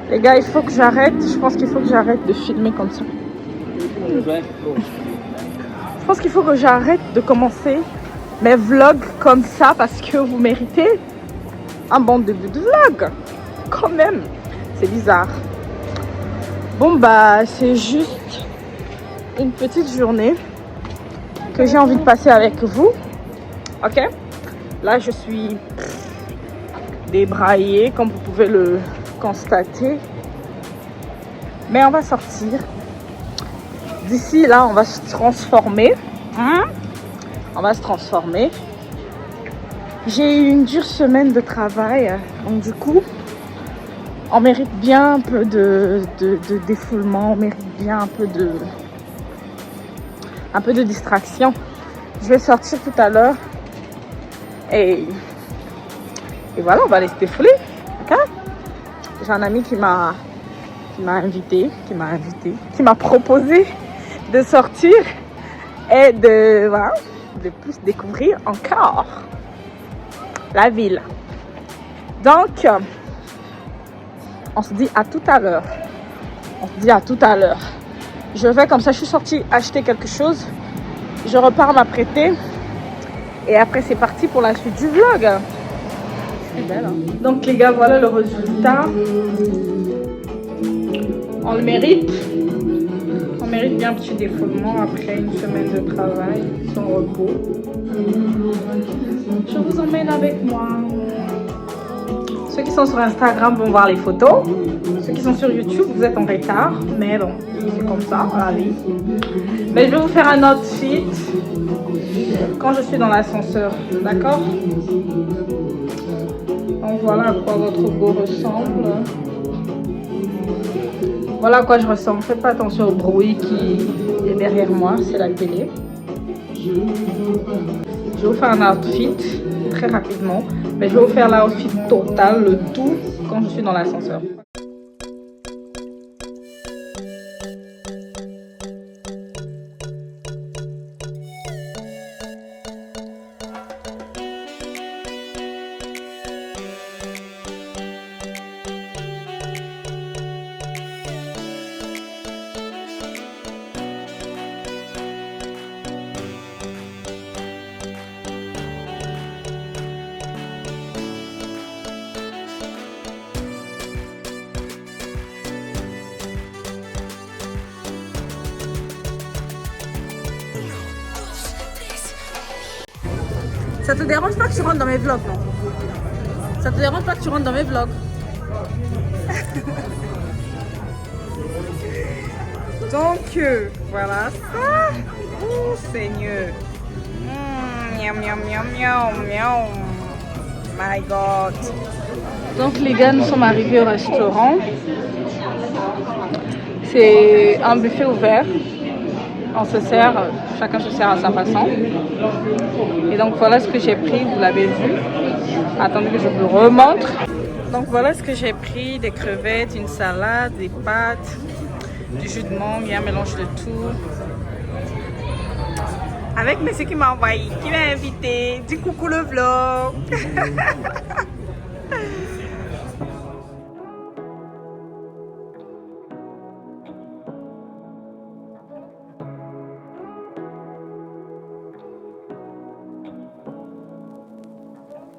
Les gars, il faut que j'arrête. Je pense qu'il faut que j'arrête de filmer comme ça. Je pense qu'il faut que j'arrête de commencer mes vlogs comme ça parce que vous méritez un bon début de vlog. Quand même, c'est bizarre. Bon bah, c'est juste une petite journée que j'ai envie de passer avec vous. Ok? Là, je suis débraillée, comme vous pouvez le constater. Mais on va sortir. D'ici là, on va se transformer. On va se transformer. J'ai eu une dure semaine de travail. Donc du coup, on mérite bien un peu de défoulement. On mérite bien un peu de distraction. Je vais sortir tout à l'heure. Et voilà, on va aller se défouler. Okay? J'ai un ami qui m'a proposé de sortir et de plus découvrir encore la ville. Donc, on se dit à tout à l'heure. Je vais comme ça, je suis sortie acheter quelque chose. Je repars m'apprêter. Et après, c'est parti pour la suite du vlog. C'est belle, hein? Donc, les gars, voilà le résultat. On le mérite. On mérite bien un petit défoulement après une semaine de travail, sans repos. Je vous emmène avec moi. Ceux qui sont sur Instagram vont voir les photos. Ceux qui sont sur YouTube, vous êtes en retard. Mais bon, c'est comme ça, la vie. Mais je vais vous faire un outfit quand je suis dans l'ascenseur. D'accord? Donc voilà à quoi votre beau ressemble. Voilà à quoi je ressemble. Faites pas attention au bruit qui est derrière moi. C'est la télé. Je vais vous faire un outfit très rapidement. Mais je vais vous faire l'outfit total, le tout, quand je suis dans l'ascenseur. Ça te dérange pas que tu rentres dans mes vlogs, non? Ça te dérange pas que tu rentres dans mes vlogs? Donc, voilà ça. Oh, Seigneur. Miam, miam, miam, miam, miam. My God. Donc, les gars, nous sommes arrivés au restaurant. C'est un buffet ouvert. On se sert, chacun se sert à sa façon. Et donc voilà ce que j'ai pris, vous l'avez vu. Attendez que je vous remontre. Donc voilà ce que j'ai pris, des crevettes, une salade, des pâtes, du jus de mangue, il y a un mélange de tout. Avec monsieur qui m'a envoyé, qui m'a invité, dis coucou le vlog.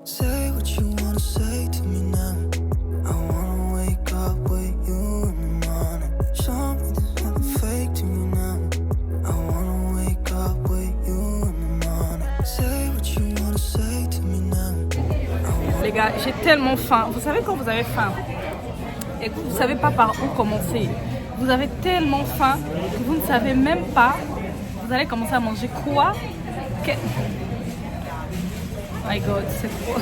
Say what you wanna say to me now. I wanna wake up with you in the morning. Show me there's nothing fake to me now. I wanna wake up with you in the morning. Say what you wanna say to me now. Les gars, j'ai tellement faim. Vous savez quand vous avez faim et que vous ne savez pas par où commencer. Vous avez tellement faim que vous ne savez même pas. Vous allez commencer à manger quoi? My God, c'est trop.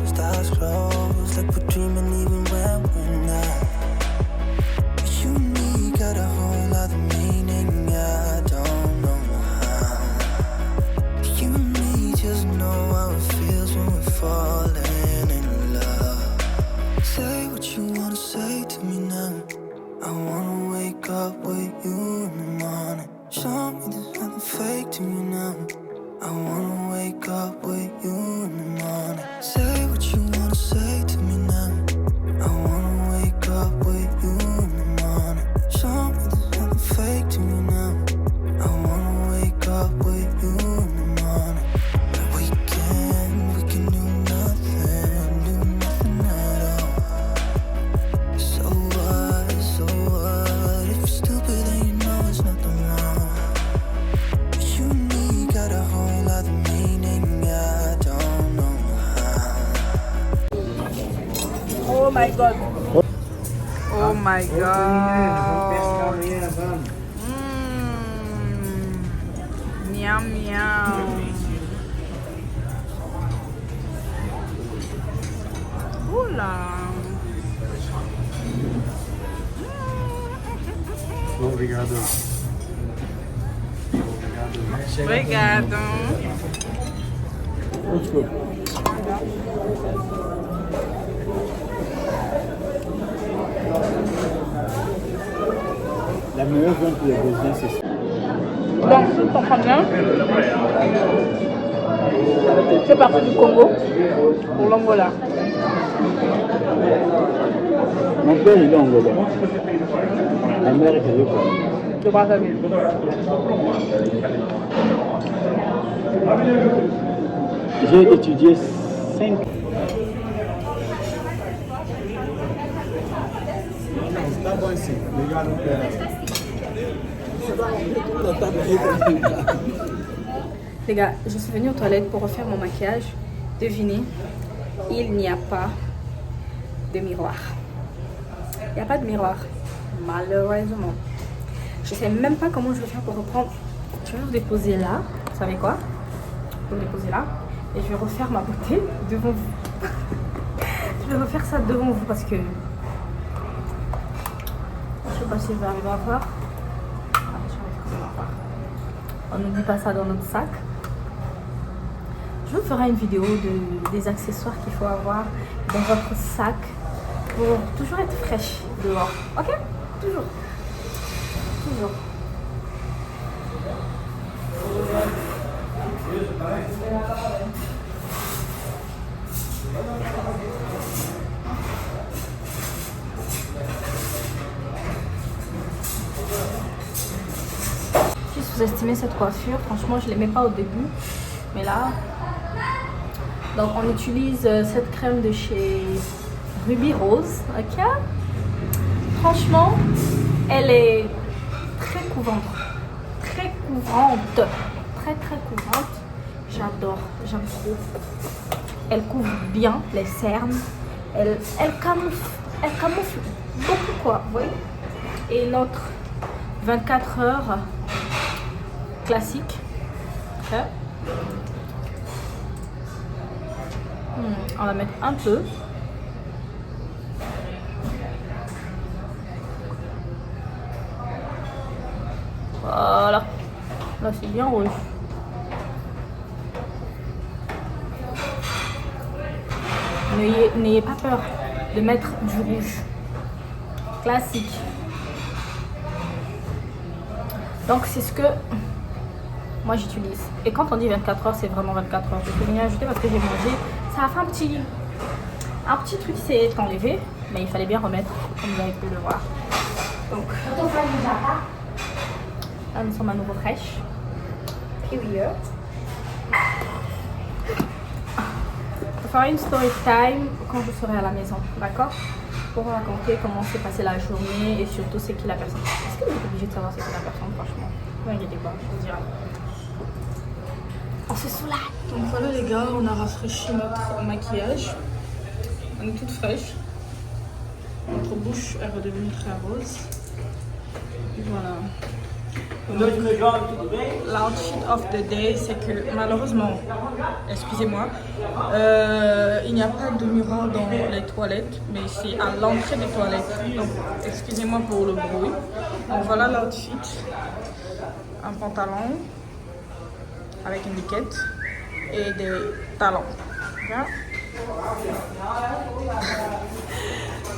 Stars close, like we're dreaming even when we're not. But you and me got a whole other meaning, I don't know how. You and me just know how it feels when we're falling in love. Say what you wanna say to me now. I wanna wake up with you in the morning. Show me there's nothing fake to me now. I wanna wake up with you in the morning. Oh my god. Oh my god. Miam miam. Oula. Obrigado. Obrigado. La meilleure viande pour les Brésiliens, c'est ça. Donc, tu comprends bien. C'est parti du Congo pour l'Angola. Mon père, il est angolais. Ma mère est québécoise. De Brazzaville. J'ai étudié 5 Les gars, je suis venue aux toilettes pour refaire mon maquillage. Devinez, il n'y a pas de miroir. Il n'y a pas de miroir, malheureusement. Je ne sais même pas comment je vais faire pour reprendre. Je vais le déposer là. Vous savez quoi? Je vais le déposer là. Et je vais refaire ma beauté devant vous. Je vais refaire ça devant vous parce que... Je ne sais pas si je vais arriver à voir. On n'oublie pas ça dans notre sac. Je vous ferai une vidéo des accessoires qu'il faut avoir dans votre sac pour toujours être fraîche dehors. Ok? Toujours. Toujours. Si vous estimez cette coiffure, franchement je ne l'aimais pas au début, mais là, donc on utilise cette crème de chez Ruby Rose, ok? Franchement, elle est très couvrante, très couvrante, très couvrante. J'adore, j'aime trop. Elle couvre bien les cernes, elle camoufle beaucoup quoi, vous voyez? Et notre 24 heures classique. Okay. On va mettre un peu. Voilà. Là c'est bien rouge. N'ayez pas peur de mettre du rouge. Classique. Donc c'est ce que moi j'utilise. Et quand on dit 24 heures, c'est vraiment 24 heures. Je peux venir ajouter parce que j'ai mangé. Ça a fait un petit truc qui s'est enlevé, mais il fallait bien remettre, comme vous avez pu le voir. Donc là nous sommes à nouveau fraîches. Period. Je ferai une story time quand je serai à la maison, d'accord? Pour raconter comment s'est passée la journée et surtout c'est qui la personne. Est-ce que vous êtes obligé de savoir c'est qui la personne, franchement? Ne inquiétez pas, je vous dirai. On se soulage. Donc voilà les gars, on a rafraîchi notre maquillage. On est toute fraîche. Notre bouche est redevenue très rose. Et voilà. L'outfit of the day, c'est que malheureusement, excusez-moi, il n'y a pas de miroir dans les toilettes, mais c'est à l'entrée des toilettes. Donc excusez-moi pour le bruit. Donc voilà l'outfit. Un pantalon avec une liquette et des talons. Okay.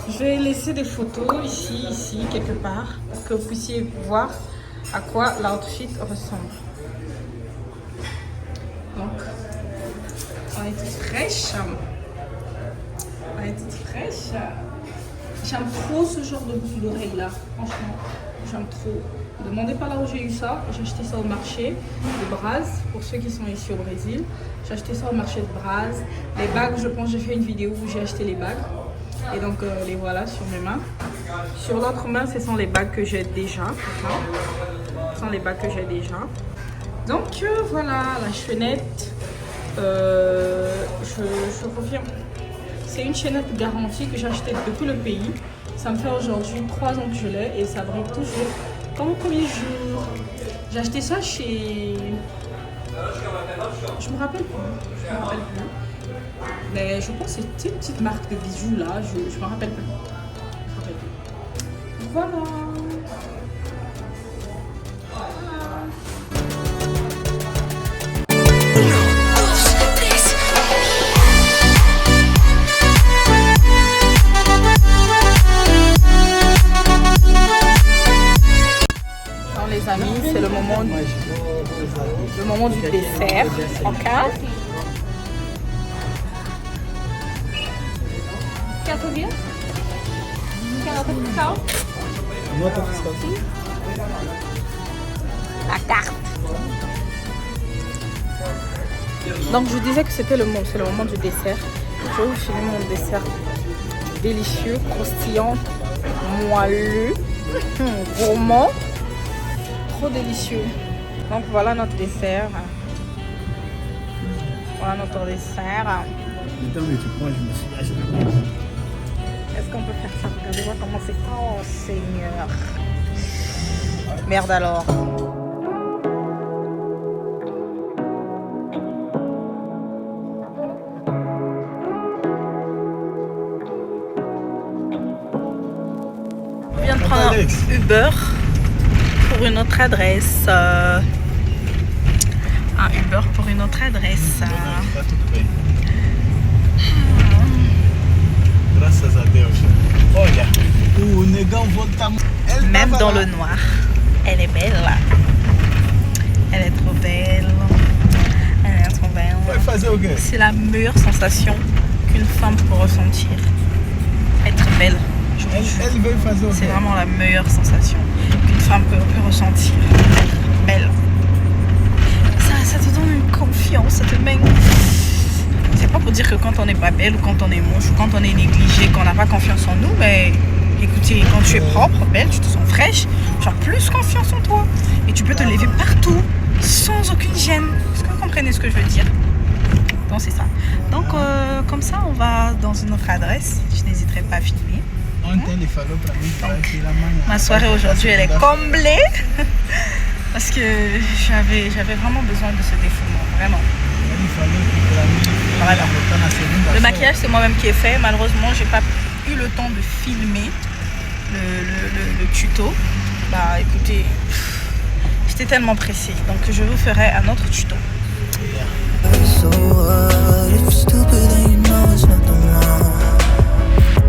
Je vais laisser des photos ici, quelque part, pour que vous puissiez voir à quoi l'outfit ressemble. Donc, on est toutes fraîches. J'aime trop ce genre de boucle d'oreille là, franchement, j'aime trop. Ne demandez pas là où j'ai eu ça, j'ai acheté ça au marché de Braz, pour ceux qui sont ici au Brésil. J'ai acheté ça au marché de Braz. Les bagues, je pense que j'ai fait une vidéo où j'ai acheté les bagues. Et donc les voilà sur mes mains. Sur l'autre main, ce sont les bagues que j'ai déjà. Ce sont les bagues que j'ai déjà. Donc voilà, la chaînette. Je confirme. C'est une chaînette garantie que j'ai achetée depuis le pays. Ça me fait aujourd'hui 3 ans que je l'ai et ça brille toujours comme au premier jour. J'ai acheté ça chez... Je me rappelle plus. Mais je pense que c'était une petite marque de bijoux là. Je me rappelle plus. Voilà. Les amis, c'est le moment du dessert. Ok. La carte. Donc je disais que c'est le moment du dessert. Je vais vous filmer mon dessert délicieux, croustillant, moelleux, gourmand. Délicieux. Donc voilà notre dessert. Voilà notre dessert. Est-ce qu'on peut faire ça? Regardez-moi comment c'est. Oh Seigneur. Merde alors. On vient de prendre un Uber pour une autre adresse. Un Uber pour une autre adresse. Même dans le noir, elle est belle. Elle est trop belle. Elle est trop belle. C'est la meilleure sensation qu'une femme peut ressentir. Être belle. C'est vraiment la meilleure sensation qu'une femme peut ressentir. Être belle. Ça te donne une confiance, ça te met... C'est pas pour dire que quand on n'est pas belle ou quand on est moche ou quand on est négligé, qu'on n'a pas confiance en nous, mais écoutez, quand tu es propre, belle, tu te sens fraîche, tu as plus confiance en toi. Et tu peux te lever partout, sans aucune gêne. Est-ce que vous comprenez ce que je veux dire? Donc c'est ça. Donc comme ça, on va dans une autre adresse. Je n'hésiterai pas à filmer. Donc, ma soirée aujourd'hui, elle est comblée. Parce que j'avais vraiment besoin de ce défoulement, vraiment. Voilà. Le maquillage, c'est moi-même qui ai fait. Malheureusement, j'ai pas eu le temps de filmer le tuto. Bah écoutez, j'étais tellement pressée. Donc je vous ferai un autre tuto. So what if you're stupid and you know it's nothing wrong?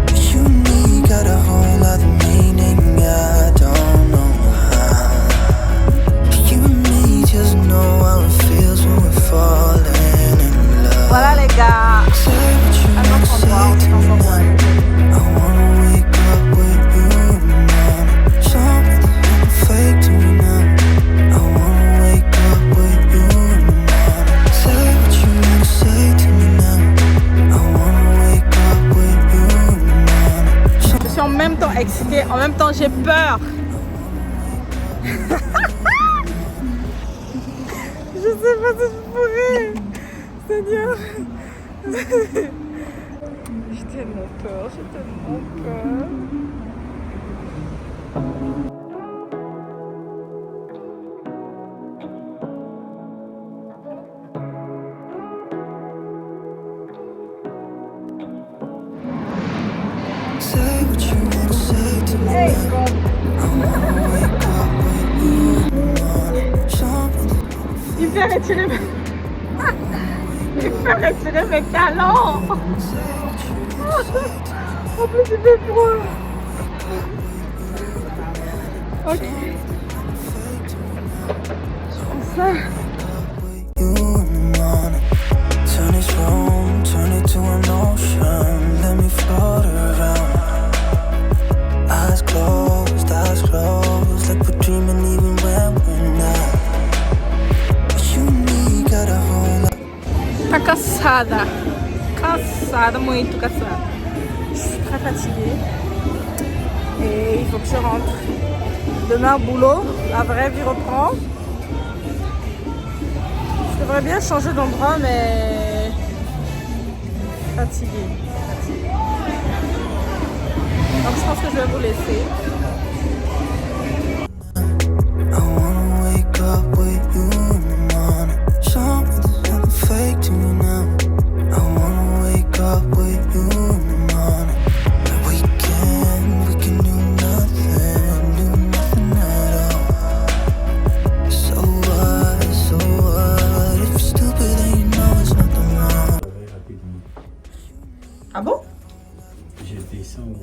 But you and me got a whole other meaning. I don't know how. But you and me just know how it feels when we're falling in love. Voilà les gars. Say what you wanna say to me now. I wanna wake up with you now. Something fake to me now. I wanna wake up with you now. Say what you wanna say to me now. I wanna wake up with you now. Je suis en même temps excitée, en même temps j'ai peur. Je sais pas si je pourrais. Seigneur. J'ai tellement peur, j'ai tellement peur. Say what you wanna say to me now. I wanna wake up with you in the morning. Something Il fait retirer mes... Il fait retirer mes talons. En plus il fait froid. Ok. Je prends ça. you in the morning. Turn this room, turn it to an ocean. Let me float around. Eyes closed, like we're dreaming even when we're not. But you and me got a whole lot. Tá cansada. Cansada, muito cansada. Je suis très fatiguée. Et il faut que je rentre. Demain, boulot, la vraie vie reprend. Je devrais bien changer d'endroit, mais fatiguée. Donc je pense que je vais vous laisser. I wanna wake up with you in the morning. Something's hella fake to me now. I wanna wake up with you in the morning. We can do nothing at all. So what? If you're stupid, then you know it's nothing wrong. Rapidement. Ah bon? Je descends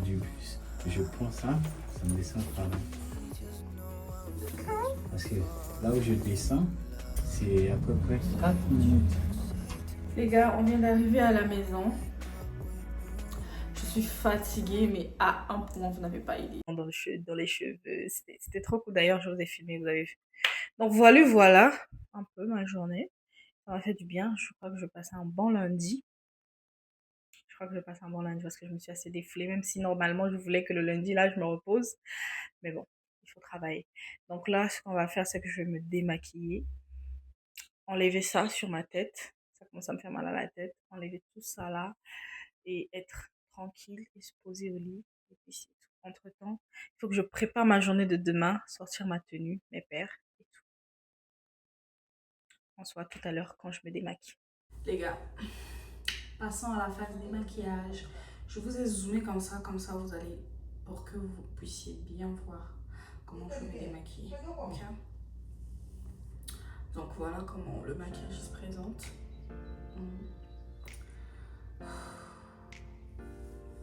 du bus, je prends ça me descend par là. Parce que là où je descends, c'est à peu près 4 minutes. Les gars, on vient d'arriver à la maison. Je suis fatiguée, mais à un point, vous n'avez pas idée. Dans les cheveux, c'était trop cool. D'ailleurs, je vous ai filmé, vous avez vu. Donc voilà, un peu ma journée. Ça m'a fait du bien. Je crois que je vais passer un bon lundi. Parce que je me suis assez déflée, même si normalement je voulais que le lundi, là, je me repose. Mais bon, il faut travailler. Donc là, ce qu'on va faire, c'est que je vais me démaquiller. Enlever ça sur ma tête. Ça commence à me faire mal à la tête. Enlever tout ça là. Et être tranquille et se poser au lit. Et puis c'est tout. Entre-temps, il faut que je prépare ma journée de demain. Sortir ma tenue, mes paires et tout. On se voit tout à l'heure quand je me démaquille. Les gars, passons à la phase démaquillage. Je vous ai zoomé comme ça vous allez, pour que vous puissiez bien voir comment je me démaquille. Ok? Donc voilà comment le maquillage se présente.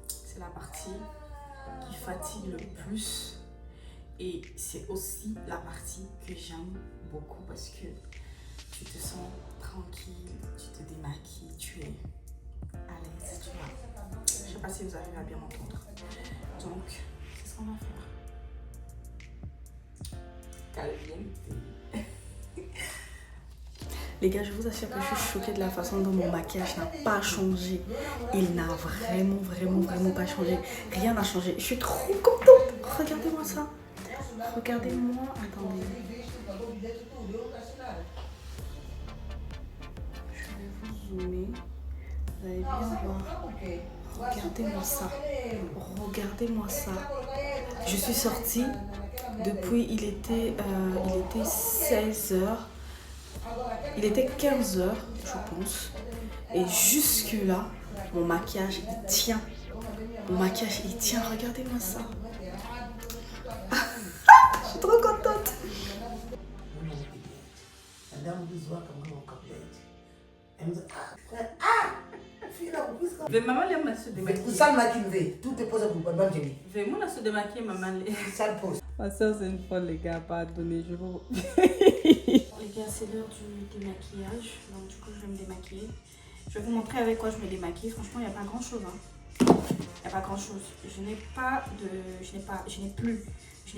C'est la partie qui fatigue le plus et c'est aussi la partie que j'aime beaucoup parce que tu te sens tranquille, tu te démaquilles, tu es à l'aise, tu vois. Je sais pas si vous arrivez à bien m'entendre. Donc, c'est ce qu'on va faire. Caliente. Les gars, je vous assure que je suis choquée de la façon dont mon maquillage n'a pas changé. Il n'a vraiment pas changé. Rien n'a changé. Je suis trop contente. Regardez-moi ça. Regardez-moi. Attendez. Je vais vous zoomer. Vous allez bien voir. Regardez-moi ça. Regardez-moi ça. Je suis sortie depuis, il était 16h. Il était 15h, je pense. Et jusque là, mon maquillage, il tient. Regardez-moi ça. Je suis trop contente. Maman aime se démaquiller. Ça m'a dit, tout est posé pour pas manger. Vais-moi se démaquiller, maman. Ça le pose. Ma soeur, c'est une folle, les gars, pardonnez, je vous... Les gars, c'est l'heure du démaquillage. Donc du coup, je vais me démaquiller. Je vais vous montrer avec quoi je me démaquille. Franchement, il n'y a pas grand chose. Il n'y a pas grand chose. Je n'ai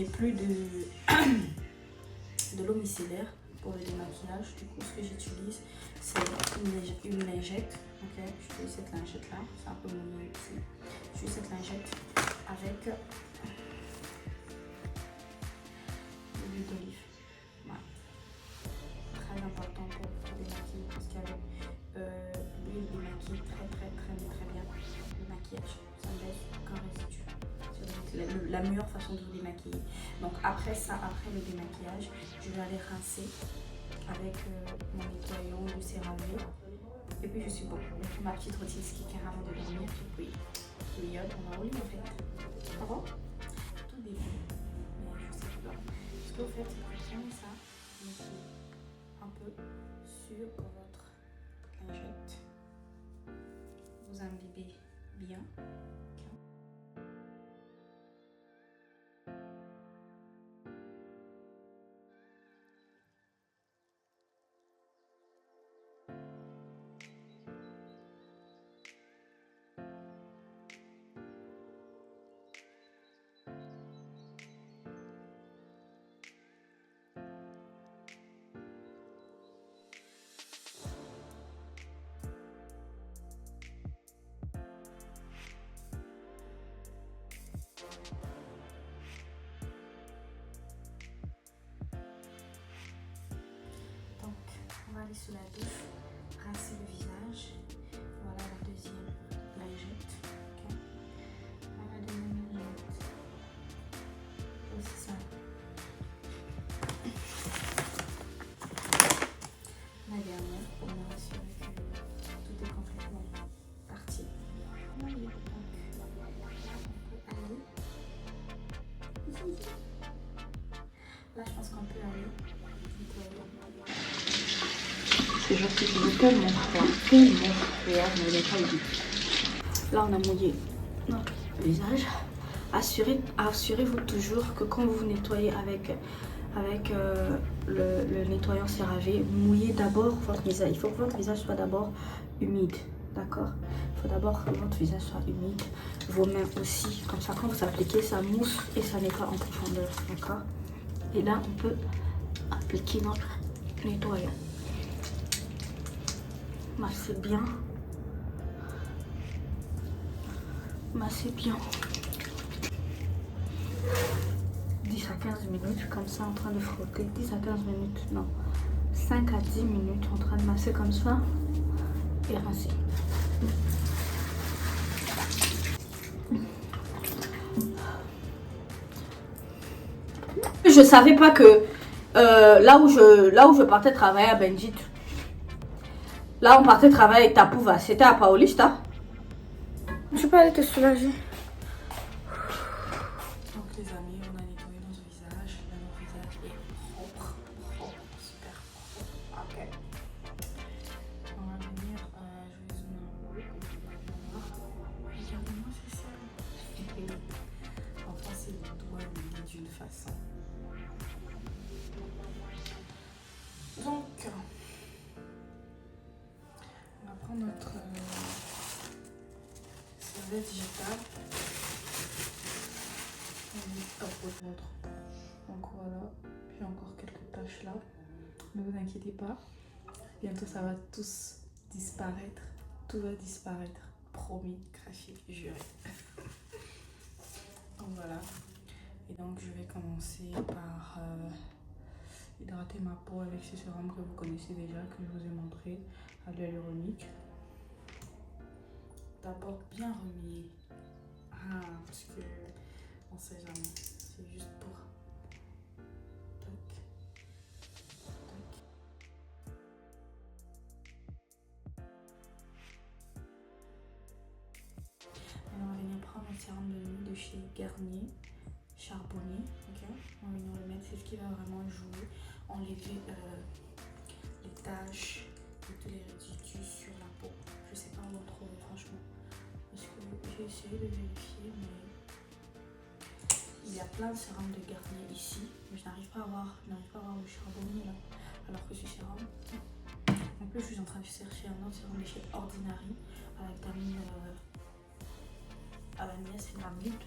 plus de l'eau micellaire pour le démaquillage. Du coup, ce que j'utilise, c'est une lingette. Ok, j'utilise cette lingette là. C'est un peu mon nez ici. J'utilise cette lingette avec de l'huile d'olive. Voilà. Très important pour démaquiller parce qu'avec l'huile démaquille très bien le maquillage. Ça ne laisse aucun résidu. C'est la meilleure façon de vous démaquiller. Donc après le démaquillage, je vais aller rincer avec mon nettoyant du CeraVe. Et puis je suis bon. Je fais ma petite routine skincare avant de dormir. Et puis on va au lit en fait. Ça va? Tout début. Mais je sais pas. Ce que vous faites, c'est que vous prenez ça, vous mettez un peu sur votre lingette. Vous imbibez bien. Donc, on va aller sous la douche, rincer le visage. Voilà la deuxième lingette. Okay. On va Ces jours-ci, il fait tellement froid, tellement froid, vous n'avez pas idée. Là, on a mouillé notre visage. Assurez-vous toujours que quand vous vous nettoyez avec le nettoyant CeraVe, mouillez d'abord votre visage. Il faut que votre visage soit d'abord humide, d'accord? Il faut d'abord que votre visage soit humide, vos mains aussi, comme ça quand vous appliquez, ça mousse et ça nettoie en profondeur, d'accord? Et là, on peut appliquer notre nettoyant. Massez bien. Massez bien. 10 à 15 minutes comme ça en train de frotter. 10 à 15 minutes, non. 5 à 10 minutes en train de masser comme ça et rincer. Je savais pas que là où je partais travailler à Benjit, là on partait travailler avec Tapouva, c'était à Paulista. Je peux aller te soulager. Donc les amis, on a nettoyé notre visage. Là, notre visage est propre, super propre. Ok. On va venir, je vais zoomer un peu. Regardez-moi c'est ça. Enfin c'est le doigt lié d'une façon. Donc, on va prendre notre serviette digitale. Donc voilà, puis encore quelques taches là. Ne vous inquiétez pas, bientôt ça va tous disparaître. Tout va disparaître, promis, craché, juré. Donc voilà, et donc je vais commencer par hydrater ma peau avec ce sérum que vous connaissez déjà, que je vous ai montré, à l'hyaluronique. D'abord bien remuer, parce que on sait jamais, c'est juste pour tac, tac. Alors on va venir prendre un sérum de nuit de chez Garnier, charbonné, ok. On va venir le mettre, c'est ce qui va vraiment jouer, enlever les taches et tous les résidus sur la peau. Je sais pas où en trouver franchement, parce que j'ai essayé de vérifier, mais il y a plein de sérums de Garnier ici, mais je n'arrive pas à voir le charbonné là, alors que ce sérum. En plus, je suis en train de chercher un autre sérum de chez Ordinary à la vitamine à la niacinamide.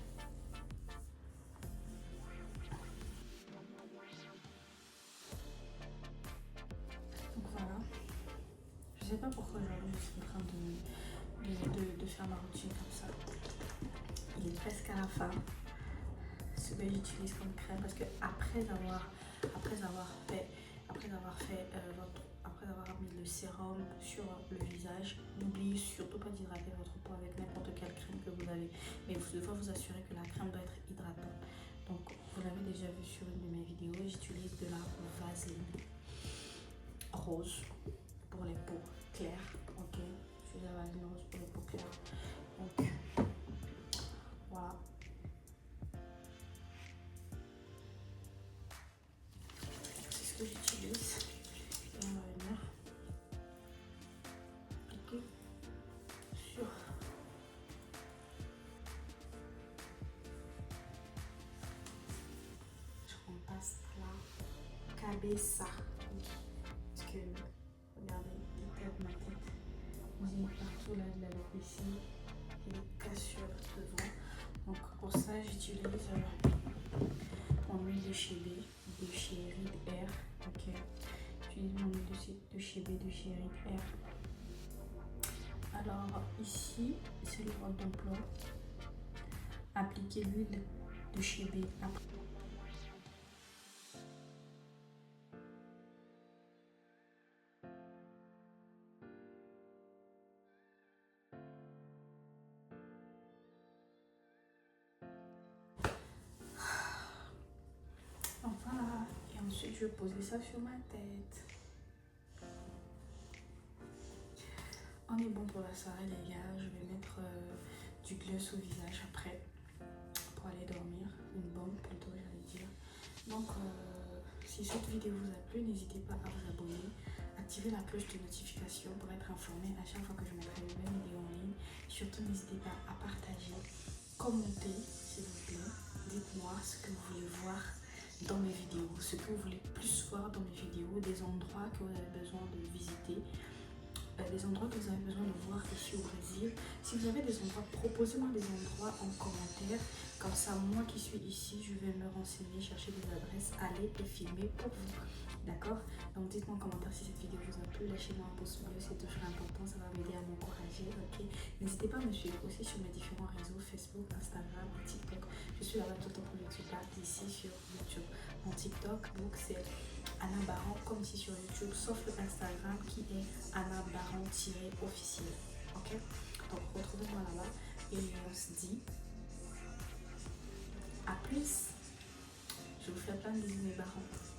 Donc voilà. Je sais pas pourquoi aujourd'hui je suis en train de faire ma routine comme ça. Il est presque à la fin. Ce que j'utilise comme crème parce que après avoir mis le sérum sur le visage, n'oubliez surtout pas d'hydrater votre peau avec n'importe quelle crème que vous avez, mais vous devez vous assurer que la crème doit être hydratante. Donc vous l'avez déjà vu sur une de mes vidéos, j'utilise de la Vaseline rose pour les peaux claires, ok. Je vais la Vaseline rose pour les peaux claires. Donc voilà. C'est ce que j'utilise. Et on va venir appliquer sur je passe la cabeza. Parce que regardez, les têtes de ma tête. J'ai partout là de la ici et des cassures devant. Donc pour ça j'utilise mon huile de chez B, de chez Reed Air. Ok. J'utilise mon huile de chez B, de chez Reed Air. Alors ici, c'est le mode d'emploi. Appliquez l'huile de chez B. Voilà. Et ensuite, je vais poser ça sur ma tête. On est bon pour la soirée les gars, je vais mettre du gloss au visage après pour aller dormir, une baume plutôt j'allais dire. Donc si cette vidéo vous a plu, n'hésitez pas à vous abonner, activer la cloche de notification pour être informé à chaque fois que je mettrai une nouvelle vidéo en ligne. Surtout, n'hésitez pas à partager, commenter, s'il vous plaît. Dites-moi ce que vous voulez voir dans mes vidéos, ce que vous voulez plus voir dans mes vidéos, des endroits que vous avez besoin de visiter, des endroits que vous avez besoin de voir ici au Brésil. Si vous avez des endroits, proposez-moi des endroits en commentaire. Comme ça, moi qui suis ici, je vais me renseigner, chercher des adresses, aller et filmer pour vous. D'accord? Donc dites-moi en commentaire si cette vidéo vous a plu. Lâchez-moi un pouce bleu, c'est toujours important, ça va m'aider à m'encourager. Ok? N'hésitez pas à me suivre aussi sur mes différents réseaux, Facebook, Instagram, TikTok. Je suis là-bas tout le temps pour YouTube, ici sur YouTube. Mon TikTok, donc c'est Anna Baran, comme ici sur YouTube, sauf le Instagram qui est Anna Baran-officiel. Ok? Donc retrouvez-moi là-bas et on se dit à plus. Je vous fais plein de bisous mes barons.